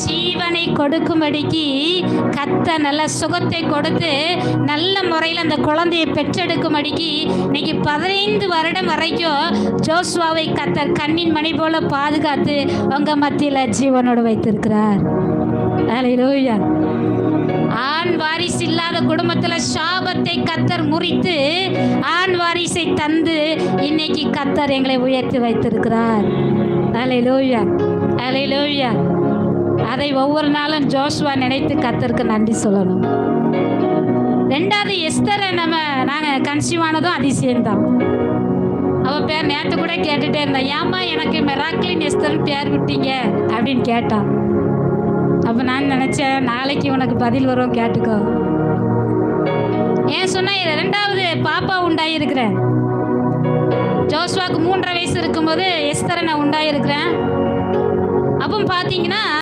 ஜீவனை கொடுக்கும்படிக்கு கர்த்தர் நல்ல சுகத்தை கொடுத்து நல்ல முறையில் அந்த குழந்தையை பெற்றெடுக்கும்படிக்கு இன்னைக்கு 15 வருடம் வரைக்கும் ஜோசுவாவை கர்த்தர் கண்ணின் மணி போல பாதுகாத்து உங்க மத்தியில் ஜீவனோடு வைத்திருக்கிறார். ஹல்லேலூயா. ஆண் வாரிசு இல்லாத குடும்பத்தில் சாபத்தை கர்த்தர் முறித்து ஆண் வாரிசை தந்து இன்னைக்கு கர்த்தர் எங்களை உயர்த்தி வைத்திருக்கிறார். ஹல்லேலூயா, ஹல்லேலூயா. அதை ஒவ்வொரு நாளும் ஜோசுவா நினைத்து கர்த்தருக்கு நன்றி சொல்லணும். ரெண்டாவது எஸ்தரை நாங்கள் கன்சீவ் ஆனதும் அதிசயம்தான். அவள் பேர் நேற்று கூட கேட்டுகிட்டே இருந்தான், ஏம்மா எனக்கு மெராக்லின் எஸ்தர்னு பேர் விட்டீங்க அப்படின்னு கேட்டான். அப்போ நான் நினச்சேன் நாளைக்கு உனக்கு பதில் வரும், கேட்டுக்கோ. ஏன் சொன்னா 2வது பாப்பா உண்டாயிருக்கிறேன். ஜோசுவாக்கு 3.5 வயசு இருக்கும்போது எஸ்தரை நான் உண்டாயிருக்கிறேன். அப்போ பார்த்தீங்கன்னா